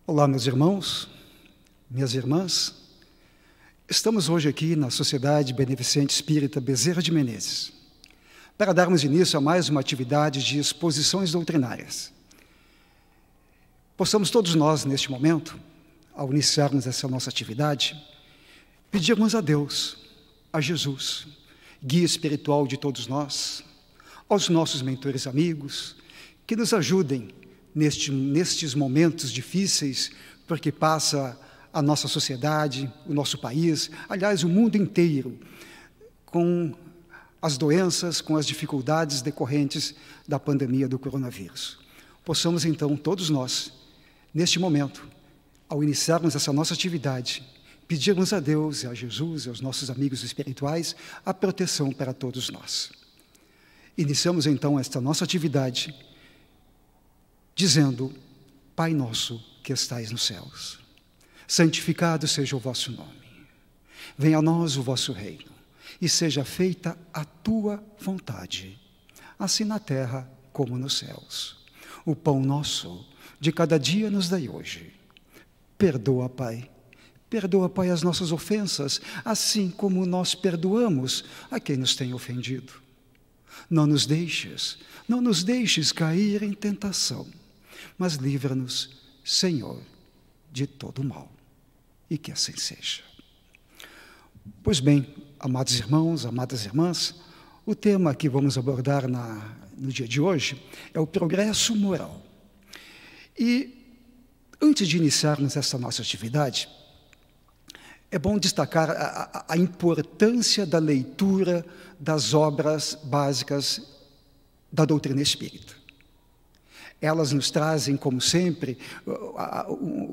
Olá, meus irmãos, minhas irmãs. Estamos hoje aqui na Sociedade Beneficente Espírita Bezerra de Menezes para darmos início a mais uma atividade de exposições doutrinárias. Possamos todos nós, neste momento, ao iniciarmos essa nossa atividade, pedirmos a Deus, a Jesus, guia espiritual de todos nós, aos nossos mentores amigos, que nos ajudem nestes momentos difíceis, porque passa a nossa sociedade, o nosso país, aliás, o mundo inteiro, com as doenças, com as dificuldades decorrentes da pandemia do coronavírus. Possamos, então, todos nós, neste momento, ao iniciarmos essa nossa atividade, pedirmos a Deus, e a Jesus e aos nossos amigos espirituais, a proteção para todos nós. Iniciamos, então, esta nossa atividade dizendo: Pai nosso que estais nos céus, santificado seja o vosso nome. Venha a nós o vosso reino, e seja feita a tua vontade, assim na terra como nos céus. O pão nosso de cada dia nos dai hoje. Perdoa, Pai, as nossas ofensas, assim como nós perdoamos a quem nos tem ofendido. Não nos deixes cair em tentação, mas livra-nos, Senhor, de todo mal. E que assim seja. Pois bem, amados irmãos, amadas irmãs, o tema que vamos abordar no dia de hoje é o progresso moral. E, antes de iniciarmos essa nossa atividade, é bom destacar a importância da leitura das obras básicas da doutrina espírita. Elas nos trazem, como sempre,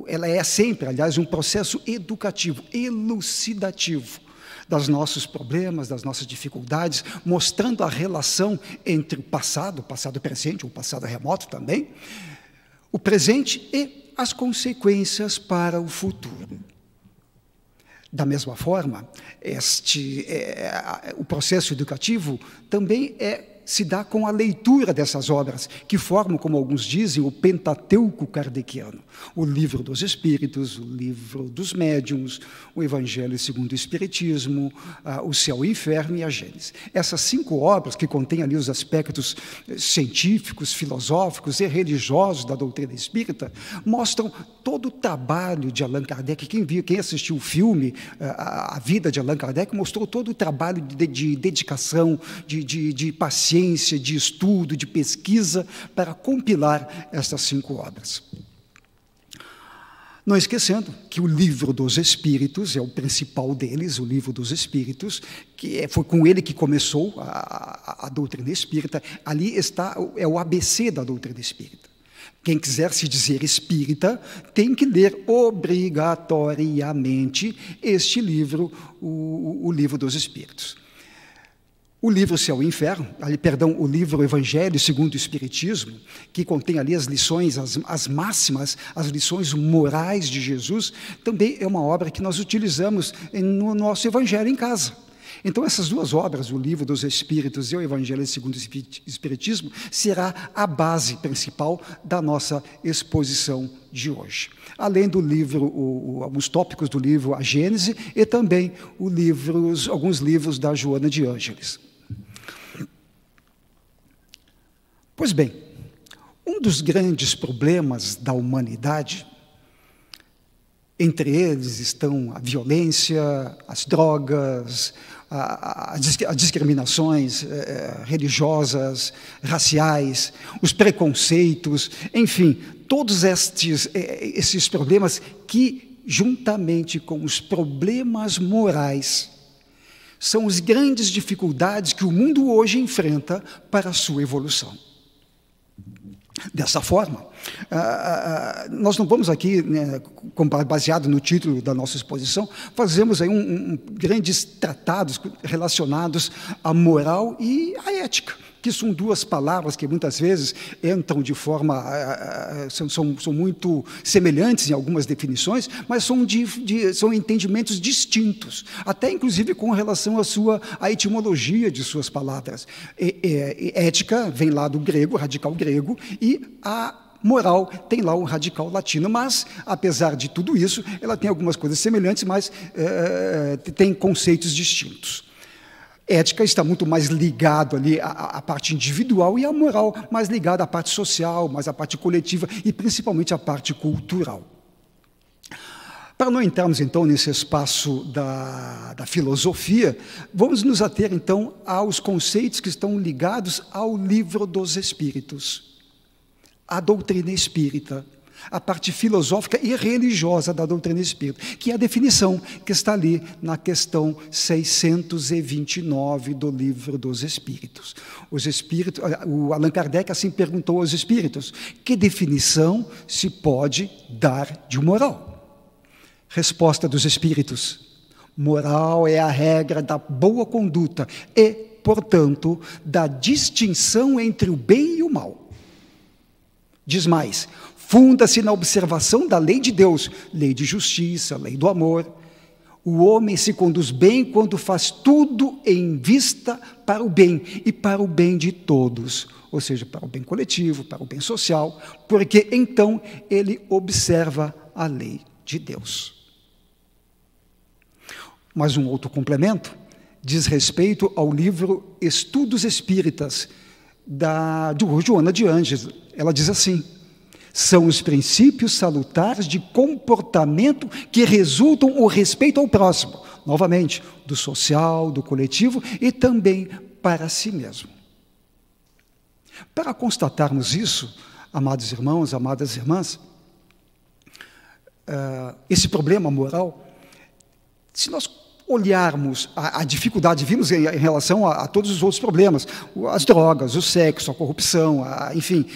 ela é sempre, aliás, um processo educativo, elucidativo dos nossos problemas, das nossas dificuldades, mostrando a relação entre o passado presente, o passado remoto também, o presente e as consequências para o futuro. Da mesma forma, o processo educativo também se dá com a leitura dessas obras, que formam, como alguns dizem, o Pentateuco kardeciano, o Livro dos Espíritos, o Livro dos Médiuns, o Evangelho segundo o Espiritismo, o Céu e o Inferno e a Gênese. Essas 5 obras, que contêm ali os aspectos científicos, filosóficos e religiosos da doutrina espírita, mostram todo o trabalho de Allan Kardec. Quem assistiu o filme A Vida de Allan Kardec mostrou todo o trabalho de dedicação, de paciência, de estudo, de pesquisa, para compilar estas 5 obras. Não esquecendo que o Livro dos Espíritos é o principal deles, o Livro dos Espíritos, que foi com ele que começou a doutrina espírita. Ali está o ABC da doutrina espírita. Quem quiser se dizer espírita tem que ler obrigatoriamente este livro, o Livro dos Espíritos. O livro Céu e Inferno, o livro Evangelho segundo o Espiritismo, que contém ali as lições, as máximas, as lições morais de Jesus, também é uma obra que nós utilizamos no nosso Evangelho em casa. Então, essas 2 obras, o Livro dos Espíritos e o Evangelho segundo o Espiritismo, será a base principal da nossa exposição de hoje. Além do livro, alguns tópicos do livro A Gênese e também alguns livros da Joana de Ângeles. Pois bem, um dos grandes problemas da humanidade, entre eles estão a violência, as drogas, as discriminações religiosas, raciais, os preconceitos, enfim, todos esses problemas que, juntamente com os problemas morais, são as grandes dificuldades que o mundo hoje enfrenta para a sua evolução. Dessa forma, nós não vamos aqui, baseado no título da nossa exposição, fazemos aí grandes tratados relacionados à moral e à ética, que são 2 palavras que muitas vezes entram de forma, são muito semelhantes em algumas definições, mas são entendimentos distintos, até inclusive com relação à etimologia de suas palavras. Ética vem lá do grego, radical grego, e a moral tem lá um radical latino, mas, apesar de tudo isso, ela tem algumas coisas semelhantes, mas tem conceitos distintos. Ética está muito mais ligado ali à parte individual e a moral mais ligada à parte social, mais à parte coletiva e principalmente à parte cultural. Para não entrarmos, então, nesse espaço da filosofia, vamos nos ater, então, aos conceitos que estão ligados ao Livro dos Espíritos, à doutrina espírita, a parte filosófica e religiosa da doutrina espírita, que é a definição que está ali na questão 629 do Livro dos Espíritos. O Allan Kardec assim perguntou aos espíritos: que definição se pode dar de moral? Resposta dos espíritos: moral é a regra da boa conduta e, portanto, da distinção entre o bem e o mal. Diz mais: funda-se na observação da lei de Deus, lei de justiça, lei do amor. O homem se conduz bem quando faz tudo em vista para o bem e para o bem de todos, ou seja, para o bem coletivo, para o bem social, porque então ele observa a lei de Deus. Mas um outro complemento diz respeito ao livro Estudos Espíritas, de Joana de Ângeles. Ela diz assim: são os princípios salutares de comportamento que resultam o respeito ao próximo, novamente, do social, do coletivo e também para si mesmo. Para constatarmos isso, amados irmãos, amadas irmãs, esse problema moral, se nós olharmos a dificuldade, vimos em relação a todos os outros problemas, as drogas, o sexo, a corrupção, enfim,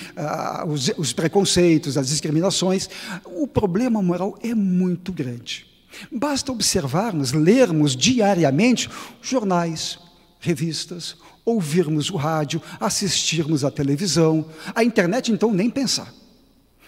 os preconceitos, as discriminações, o problema moral é muito grande. Basta observarmos, lermos diariamente jornais, revistas, ouvirmos o rádio, assistirmos à televisão, a internet, então, nem pensar.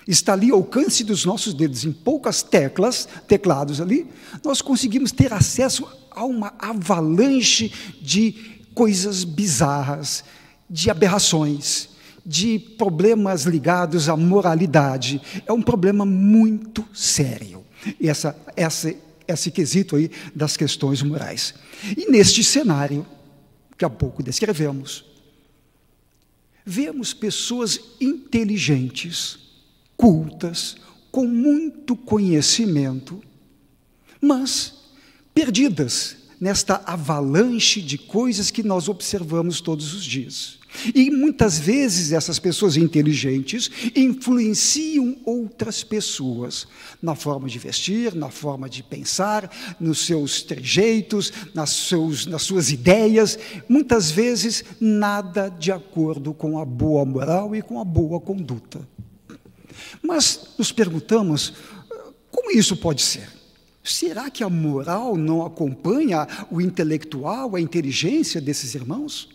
Está ali ao alcance dos nossos dedos, em poucas teclados ali, nós conseguimos ter acesso a uma avalanche de coisas bizarras, de aberrações, de problemas ligados à moralidade. É um problema muito sério, esse quesito aí das questões morais. E neste cenário, que há pouco descrevemos, vemos pessoas inteligentes, cultas, com muito conhecimento, mas perdidas nesta avalanche de coisas que nós observamos todos os dias. E muitas vezes essas pessoas inteligentes influenciam outras pessoas na forma de vestir, na forma de pensar, nos seus trejeitos, nas suas ideias, muitas vezes nada de acordo com a boa moral e com a boa conduta. Mas nos perguntamos, como isso pode ser? Será que a moral não acompanha o intelectual, a inteligência desses irmãos?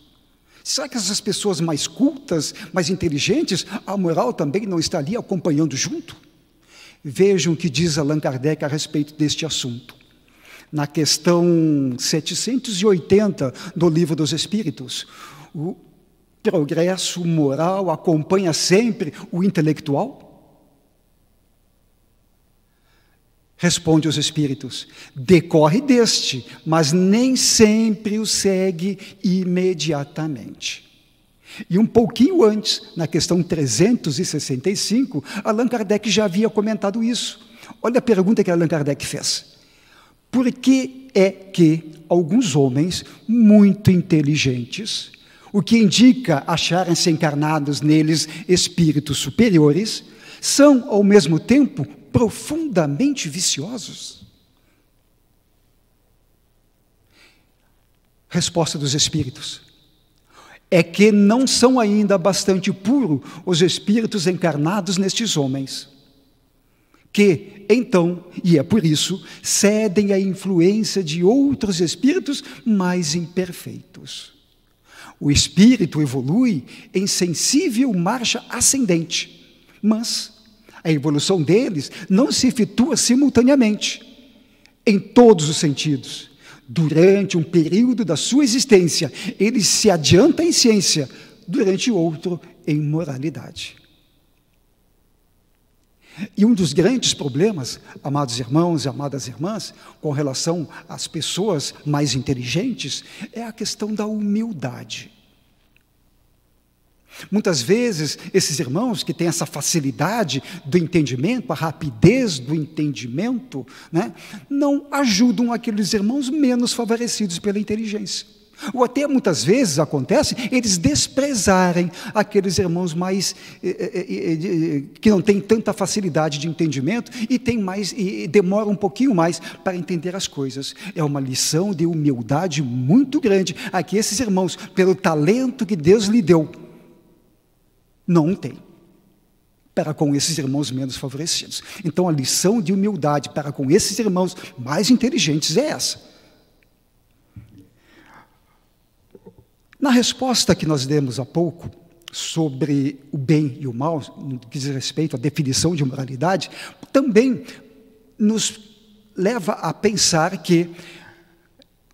Será que essas pessoas mais cultas, mais inteligentes, a moral também não está ali acompanhando junto? Vejam o que diz Allan Kardec a respeito deste assunto. Na questão 780 do Livro dos Espíritos, o progresso moral acompanha sempre o intelectual? Responde os espíritos: decorre deste, mas nem sempre o segue imediatamente. E um pouquinho antes, na questão 365, Allan Kardec já havia comentado isso. Olha a pergunta que Allan Kardec fez: por que é que alguns homens muito inteligentes, o que indica acharem-se encarnados neles espíritos superiores, são, ao mesmo tempo, profundamente viciosos? Resposta dos espíritos: é que não são ainda bastante puros os espíritos encarnados nestes homens, que, então, e é por isso, cedem à influência de outros espíritos mais imperfeitos. O espírito evolui em sensível marcha ascendente, mas a evolução deles não se efetua simultaneamente, em todos os sentidos. Durante um período da sua existência, ele se adianta em ciência, durante outro em moralidade. E um dos grandes problemas, amados irmãos e amadas irmãs, com relação às pessoas mais inteligentes, é a questão da humildade. Muitas vezes, esses irmãos que têm essa facilidade do entendimento, a rapidez do entendimento, né, não ajudam aqueles irmãos menos favorecidos pela inteligência. Ou até, muitas vezes, acontece, eles desprezarem aqueles irmãos mais que não têm tanta facilidade de entendimento e demoram um pouquinho mais para entender as coisas. É uma lição de humildade muito grande a que esses irmãos, pelo talento que Deus lhe deu, não tem para com esses irmãos menos favorecidos. Então, a lição de humildade para com esses irmãos mais inteligentes é essa. Na resposta que nós demos há pouco sobre o bem e o mal, no que diz respeito à definição de moralidade, também nos leva a pensar que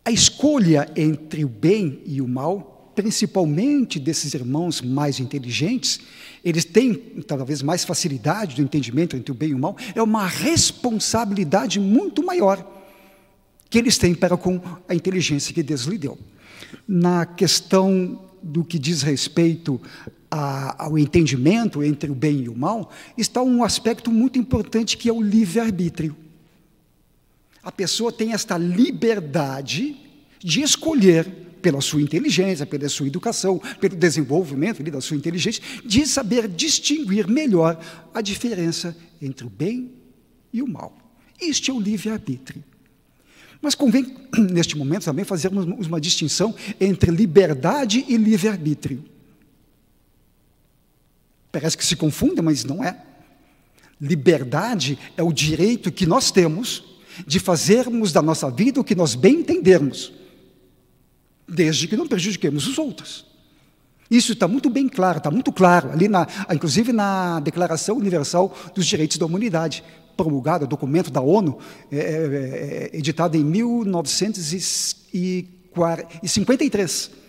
a escolha entre o bem e o mal, principalmente desses irmãos mais inteligentes, eles têm talvez mais facilidade do entendimento entre o bem e o mal, é uma responsabilidade muito maior que eles têm para com a inteligência que Deus lhe deu. Na questão do que diz respeito ao entendimento entre o bem e o mal, está um aspecto muito importante que é o livre-arbítrio. A pessoa tem esta liberdade de escolher, pela sua inteligência, pela sua educação, pelo desenvolvimento da sua inteligência, de saber distinguir melhor a diferença entre o bem e o mal. Este é o livre-arbítrio. Mas convém, neste momento, também fazermos uma distinção entre liberdade e livre-arbítrio. Parece que se confunde, mas não é. Liberdade é o direito que nós temos de fazermos da nossa vida o que nós bem entendermos, desde que não prejudiquemos os outros. Isso está muito bem claro, está muito claro, ali inclusive na Declaração Universal dos Direitos da Humanidade, promulgado, documento da ONU, editado em 1953.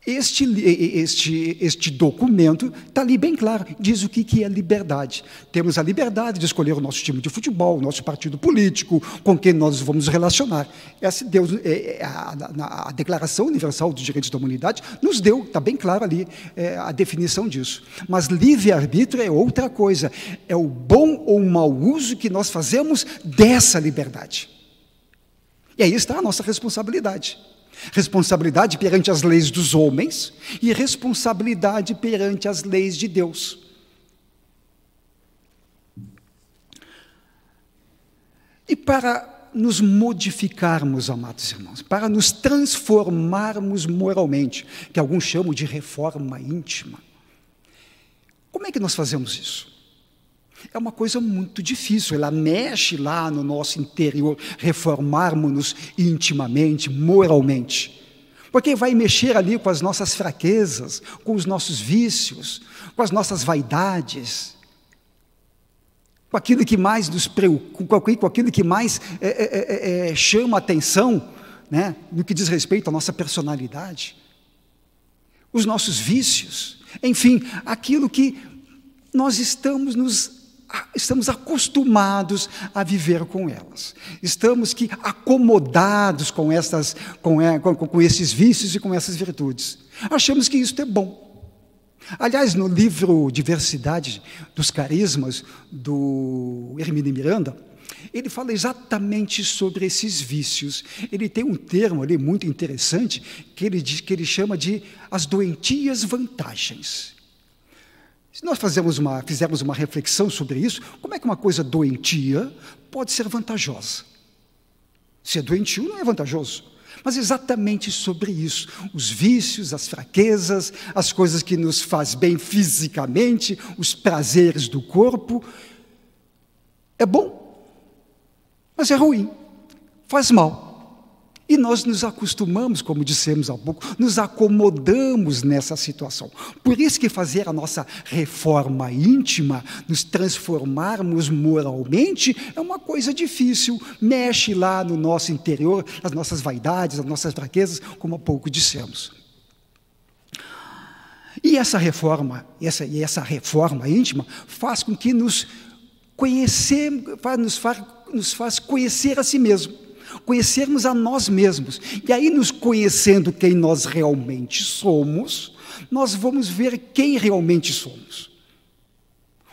Este documento está ali bem claro, diz o que é liberdade. Temos a liberdade de escolher o nosso time de futebol, o nosso partido político, com quem nós vamos relacionar. A Declaração Universal dos Direitos da Humanidade nos deu, está bem claro ali, a definição disso. Mas livre-arbítrio é outra coisa, é o bom ou o mau uso que nós fazemos dessa liberdade. E aí está a nossa responsabilidade. Responsabilidade perante as leis dos homens e responsabilidade perante as leis de Deus. E para nos modificarmos, amados irmãos, para nos transformarmos moralmente, que alguns chamam de reforma íntima, como é que nós fazemos isso? É uma coisa muito difícil, ela mexe lá no nosso interior, reformarmos-nos intimamente, moralmente. Porque vai mexer ali com as nossas fraquezas, com os nossos vícios, com as nossas vaidades, com aquilo que mais nos preocupa, com aquilo que mais chama a atenção, né, no que diz respeito à nossa personalidade, os nossos vícios, enfim, aquilo que nós estamos acostumados a viver com elas. Estamos acomodados com esses vícios e com essas virtudes. Achamos que isso é bom. Aliás, no livro Diversidade dos Carismas, do Hermínio Miranda, ele fala exatamente sobre esses vícios. Ele tem um termo ali muito interessante que ele chama de as doentias vantagens. Se nós fizermos uma reflexão sobre isso, como é que uma coisa doentia pode ser vantajosa? Se é doentio, não é vantajoso. Mas exatamente sobre isso, os vícios, as fraquezas, as coisas que nos faz bem fisicamente, os prazeres do corpo, é bom, mas é ruim, faz mal. E nós nos acostumamos, como dissemos há pouco, nos acomodamos nessa situação. Por isso que fazer a nossa reforma íntima, nos transformarmos moralmente, é uma coisa difícil, mexe lá no nosso interior, as nossas vaidades, as nossas fraquezas, como há pouco dissemos. E essa reforma, essa reforma íntima faz com que nos faz conhecer a si mesmo, conhecermos a nós mesmos. E aí, nos conhecendo quem nós realmente somos, nós vamos ver quem realmente somos.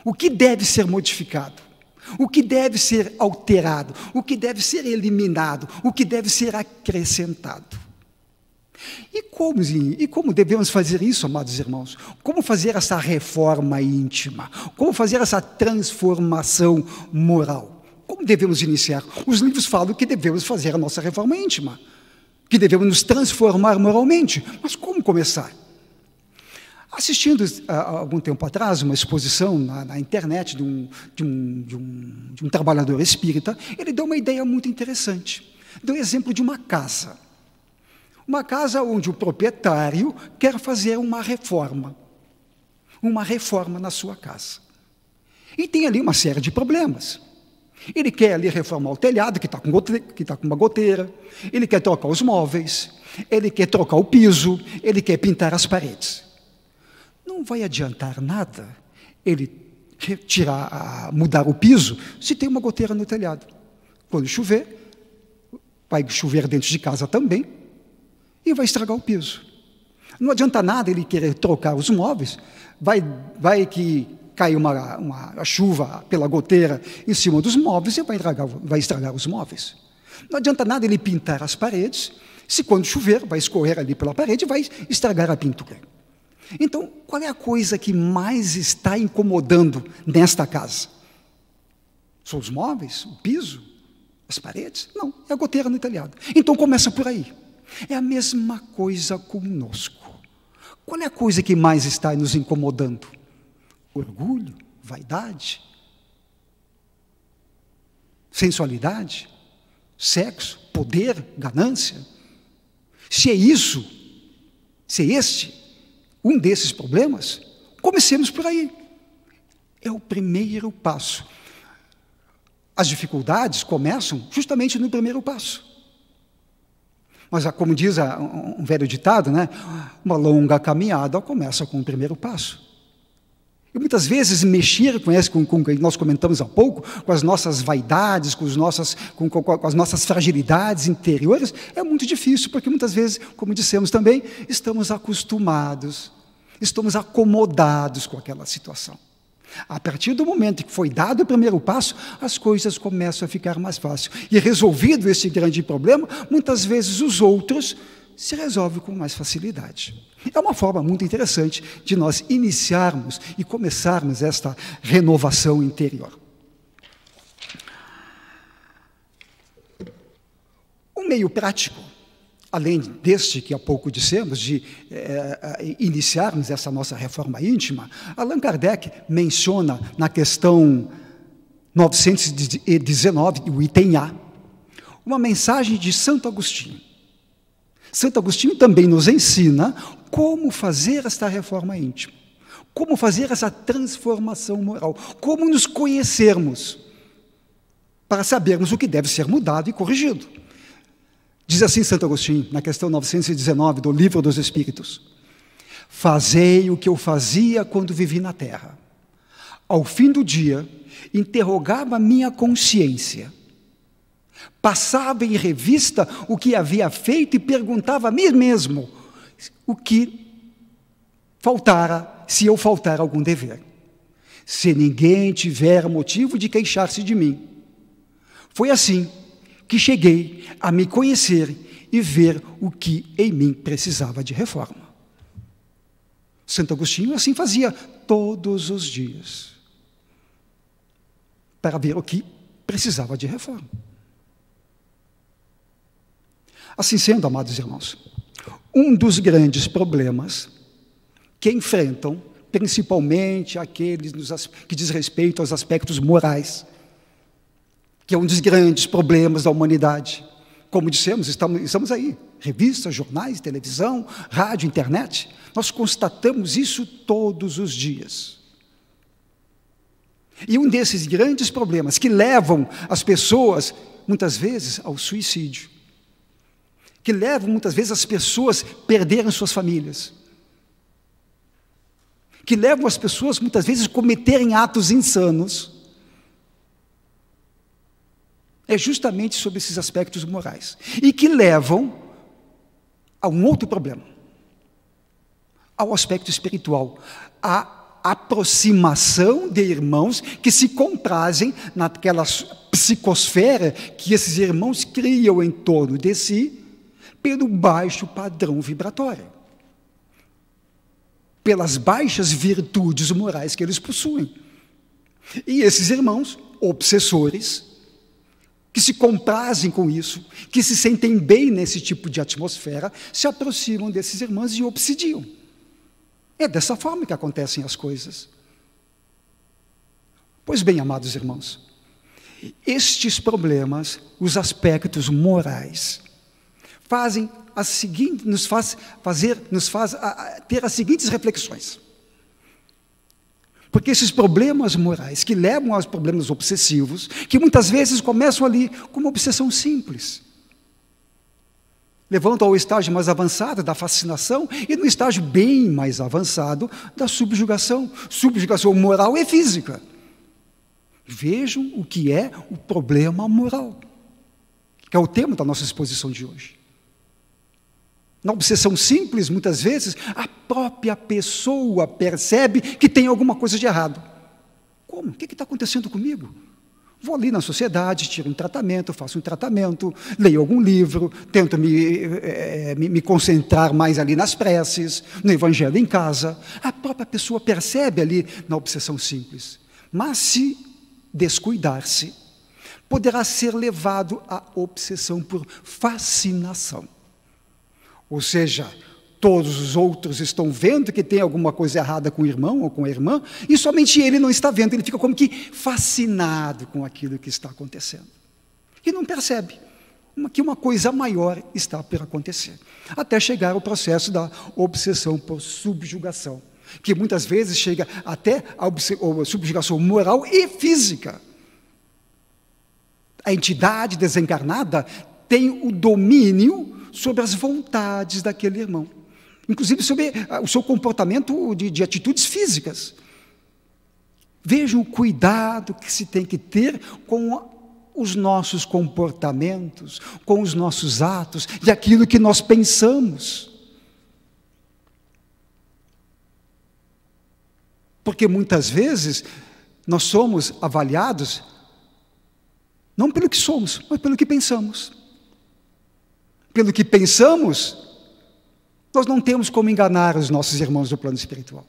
O que deve ser modificado, o que deve ser alterado, o que deve ser eliminado, o que deve ser acrescentado. E como devemos fazer isso, amados irmãos? Como fazer essa reforma íntima? Como fazer essa transformação moral? Como devemos iniciar? Os livros falam que devemos fazer a nossa reforma íntima, que devemos nos transformar moralmente. Mas como começar? Assistindo há algum tempo atrás uma exposição na internet de um trabalhador espírita, ele deu uma ideia muito interessante. Deu o exemplo de uma casa. Uma casa onde o proprietário quer fazer uma reforma na sua casa. E tem ali uma série de problemas. Ele quer ali reformar o telhado, que está com uma goteira, ele quer trocar os móveis, ele quer trocar o piso, ele quer pintar as paredes. Não vai adiantar nada ele mudar o piso se tem uma goteira no telhado. Quando chover, vai chover dentro de casa também, e vai estragar o piso. Não adianta nada ele querer trocar os móveis, vai que cai uma chuva pela goteira em cima dos móveis e vai estragar os móveis. Não adianta nada ele pintar as paredes, se quando chover vai escorrer ali pela parede e vai estragar a pintura. Então, qual é a coisa que mais está incomodando nesta casa? São os móveis, o piso, as paredes? Não, é a goteira no telhado. Então começa por aí. É a mesma coisa conosco. Qual é a coisa que mais está nos incomodando? Orgulho, vaidade, sensualidade, sexo, poder, ganância? Se é este um desses problemas, comecemos por aí. É o primeiro passo. As dificuldades começam justamente no primeiro passo. Mas, como diz um velho ditado, né? Uma longa caminhada começa com o primeiro passo. E muitas vezes mexer com o que nós comentamos há pouco, com as nossas vaidades, com as nossas fragilidades interiores, é muito difícil, porque muitas vezes, como dissemos também, estamos acostumados, estamos acomodados com aquela situação. A partir do momento que foi dado o primeiro passo, as coisas começam a ficar mais fáceis. E resolvido esse grande problema, muitas vezes os outros se resolvem com mais facilidade. É uma forma muito interessante de nós iniciarmos e começarmos esta renovação interior. Um meio prático, além deste que há pouco dissemos, de iniciarmos essa nossa reforma íntima, Allan Kardec menciona na questão 919, o item A, uma mensagem de Santo Agostinho. Santo Agostinho também nos ensina como fazer esta reforma íntima, como fazer essa transformação moral, como nos conhecermos, para sabermos o que deve ser mudado e corrigido. Diz assim Santo Agostinho, na questão 919 do Livro dos Espíritos: fazei o que eu fazia quando vivi na terra. Ao fim do dia, interrogava minha consciência, passava em revista o que havia feito e perguntava a mim mesmo o que faltara, se eu faltar algum dever. Se ninguém tiver motivo de queixar-se de mim. Foi assim que cheguei a me conhecer e ver o que em mim precisava de reforma. Santo Agostinho assim fazia todos os dias, para ver o que precisava de reforma. Assim sendo, amados irmãos, um dos grandes problemas que enfrentam, principalmente aqueles que diz respeito aos aspectos morais, que é um dos grandes problemas da humanidade. Como dissemos, estamos aí, revistas, jornais, televisão, rádio, internet, nós constatamos isso todos os dias. E um desses grandes problemas que levam as pessoas, muitas vezes, ao suicídio, que levam muitas vezes as pessoas a perderem suas famílias, que levam as pessoas, muitas vezes, a cometerem atos insanos, é justamente sobre esses aspectos morais, e que levam a um outro problema, ao aspecto espiritual, a aproximação de irmãos que se comprazem naquela psicosfera que esses irmãos criam em torno de si, pelo baixo padrão vibratório, pelas baixas virtudes morais que eles possuem. E esses irmãos, obsessores, que se comprazem com isso, que se sentem bem nesse tipo de atmosfera, se aproximam desses irmãos e obsidiam. É dessa forma que acontecem as coisas. Pois bem, amados irmãos, estes problemas, os aspectos morais, nos faz ter as seguintes reflexões. Porque esses problemas morais que levam aos problemas obsessivos, que muitas vezes começam ali com uma obsessão simples, levando ao estágio mais avançado da fascinação e no estágio bem mais avançado da subjugação moral e física. Vejam o que é o problema moral, que é o tema da nossa exposição de hoje. Na obsessão simples, muitas vezes, a própria pessoa percebe que tem alguma coisa de errado. Como? O que está acontecendo comigo? Vou ali na sociedade, tiro um tratamento, faço um tratamento, leio algum livro, tento me concentrar mais ali nas preces, no evangelho em casa. A própria pessoa percebe ali na obsessão simples. Mas se descuidar-se, poderá ser levado à obsessão por fascinação. Ou seja, todos os outros estão vendo que tem alguma coisa errada com o irmão ou com a irmã, e somente ele não está vendo, ele fica como que fascinado com aquilo que está acontecendo. E não percebe que uma coisa maior está por acontecer. Até chegar ao processo da obsessão por subjugação, que muitas vezes chega até a subjugação moral e física. A entidade desencarnada tem o domínio sobre as vontades daquele irmão, inclusive sobre o seu comportamento de atitudes físicas. Vejam o cuidado que se tem que ter com os nossos comportamentos, com os nossos atos e aquilo que nós pensamos. Porque muitas vezes nós somos avaliados não pelo que somos, mas pelo que pensamos. Pelo que pensamos, nós não temos como enganar os nossos irmãos do plano espiritual.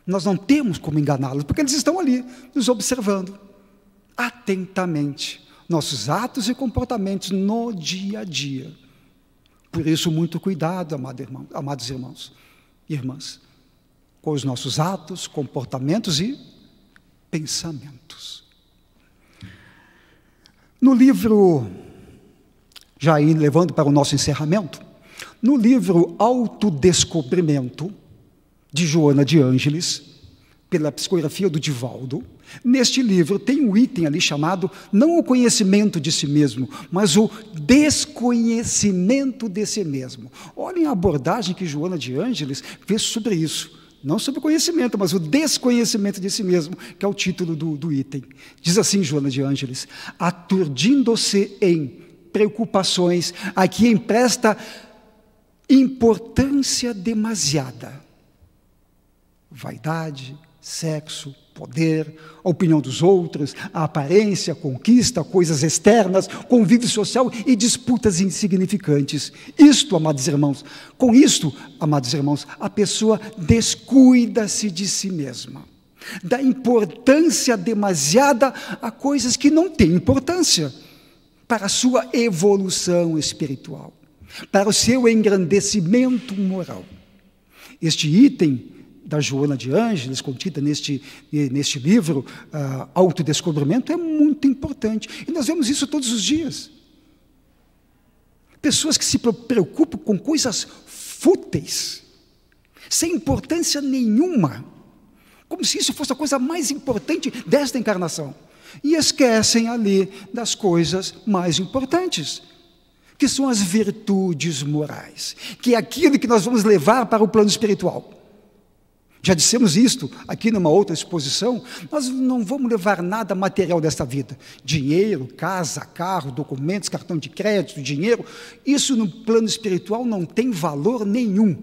Nós não temos como enganá-los, porque eles estão ali, nos observando atentamente, nossos atos e comportamentos no dia a dia. Por isso, muito cuidado, amados irmãos e irmãs, com os nossos atos, comportamentos e pensamentos. No livro, já aí levando para o nosso encerramento, no livro Autodescobrimento, de Joana de Ângeles, pela psicografia do Divaldo, neste livro tem um item ali chamado, não o conhecimento de si mesmo, mas o desconhecimento de si mesmo. Olhem a abordagem que Joana de Ângeles fez sobre isso. Não sobre o conhecimento, mas o desconhecimento de si mesmo, que é o título do item. Diz assim Joana de Ângeles: aturdindo-se em preocupações a que empresta importância demasiada. Vaidade, sexo, poder, a opinião dos outros, a aparência, a conquista, coisas externas, convívio social e disputas insignificantes. Isto, amados irmãos, com isto, amados irmãos, a pessoa descuida-se de si mesma, dá importância demasiada a coisas que não têm importância para a sua evolução espiritual, para o seu engrandecimento moral. Este item da Joana de Ângeles, contida neste livro, Autodescobrimento, é muito importante. E nós vemos isso todos os dias. Pessoas que se preocupam com coisas fúteis, sem importância nenhuma, como se isso fosse a coisa mais importante desta encarnação. E esquecem ali das coisas mais importantes, que são as virtudes morais, que é aquilo que nós vamos levar para o plano espiritual. Já dissemos isto aqui numa outra exposição. Nós não vamos levar nada material desta vida. Dinheiro, casa, carro, documentos, cartão de crédito, dinheiro. Isso no plano espiritual não tem valor nenhum.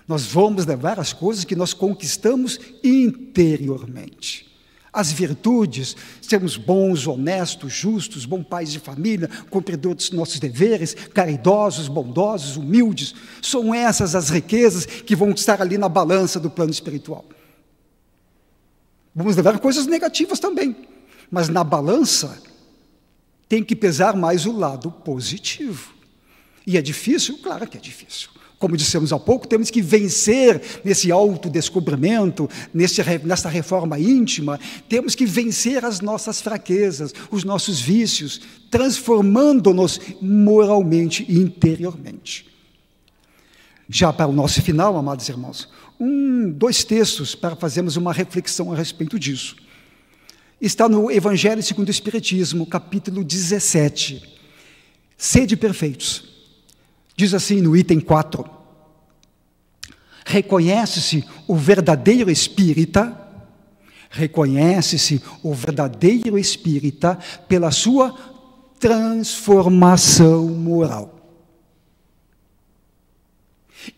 Nós vamos levar as coisas que nós conquistamos interiormente. As virtudes, sermos bons, honestos, justos, bons pais de família, cumpridores dos nossos deveres, caridosos, bondosos, humildes, são essas as riquezas que vão estar ali na balança do plano espiritual. Vamos levar coisas negativas também, mas na balança tem que pesar mais o lado positivo. E é difícil? Claro que é difícil. Como dissemos há pouco, temos que vencer nesse autodescobrimento, nessa reforma íntima, temos que vencer as nossas fraquezas, os nossos vícios, transformando-nos moralmente e interiormente. Já para o nosso final, amados irmãos, 2 textos para fazermos uma reflexão a respeito disso. Está no Evangelho segundo o Espiritismo, capítulo 17. Sede perfeitos. Diz assim no item 4, reconhece-se o verdadeiro espírita pela sua transformação moral.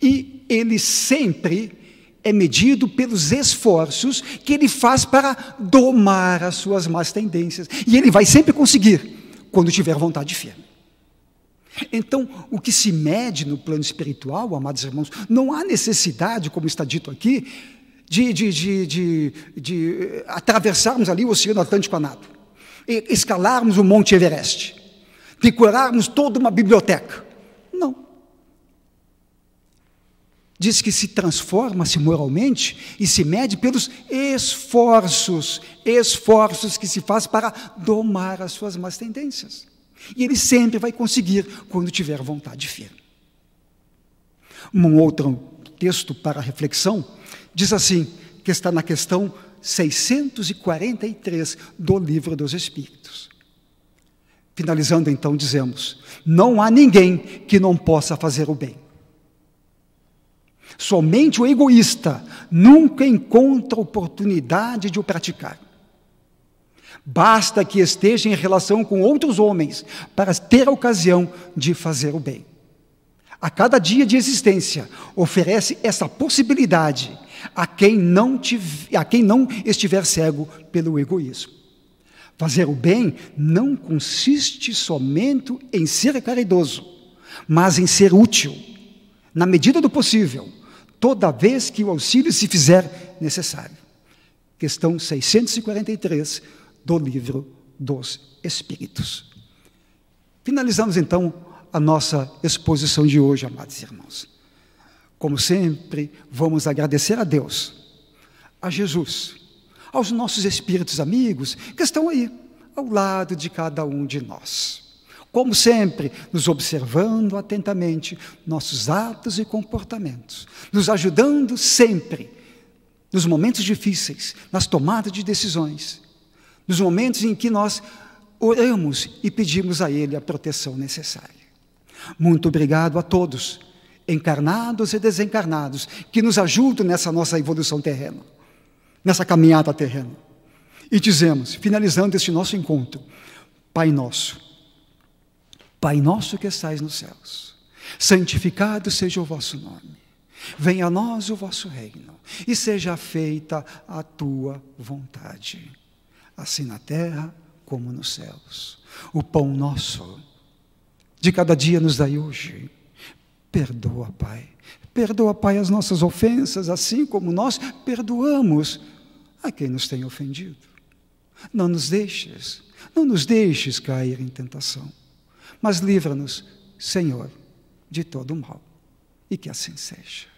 E ele sempre é medido pelos esforços que ele faz para domar as suas más tendências. E ele vai sempre conseguir, quando tiver vontade firme. Então, o que se mede no plano espiritual, amados irmãos, não há necessidade, como está dito aqui, de atravessarmos ali o Oceano Atlântico a nado, escalarmos o Monte Everest, decorarmos toda uma biblioteca. Não. Diz que se transforma-se moralmente e se mede pelos esforços que se faz para domar as suas más tendências. E ele sempre vai conseguir quando tiver vontade firme. Um outro texto para reflexão diz assim, que está na questão 643 do Livro dos Espíritos. Finalizando então, dizemos, não há ninguém que não possa fazer o bem. Somente o egoísta nunca encontra oportunidade de o praticar. Basta que esteja em relação com outros homens para ter a ocasião de fazer o bem. A cada dia de existência, oferece essa possibilidade a quem não estiver cego pelo egoísmo. Fazer o bem não consiste somente em ser caridoso, mas em ser útil, na medida do possível, toda vez que o auxílio se fizer necessário. Questão 643 do Livro dos Espíritos. Finalizamos então a nossa exposição de hoje, amados irmãos. Como sempre, vamos agradecer a Deus, a Jesus, aos nossos espíritos amigos que estão aí, ao lado de cada um de nós. Como sempre, nos observando atentamente nossos atos e comportamentos, nos ajudando sempre, nos momentos difíceis, nas tomadas de decisões, nos momentos em que nós oramos e pedimos a Ele a proteção necessária. Muito obrigado a todos, encarnados e desencarnados, que nos ajudam nessa nossa evolução terrena, nessa caminhada terrena. E dizemos, finalizando este nosso encontro, Pai nosso que estais nos céus, santificado seja o vosso nome. Venha a nós o vosso reino, e seja feita a tua vontade, assim na terra como nos céus. O pão nosso de cada dia nos dai hoje. Perdoa, Pai, as nossas ofensas, assim como nós perdoamos a quem nos tem ofendido. Não nos deixes cair em tentação, mas livra-nos, Senhor, de todo o mal. E que assim seja.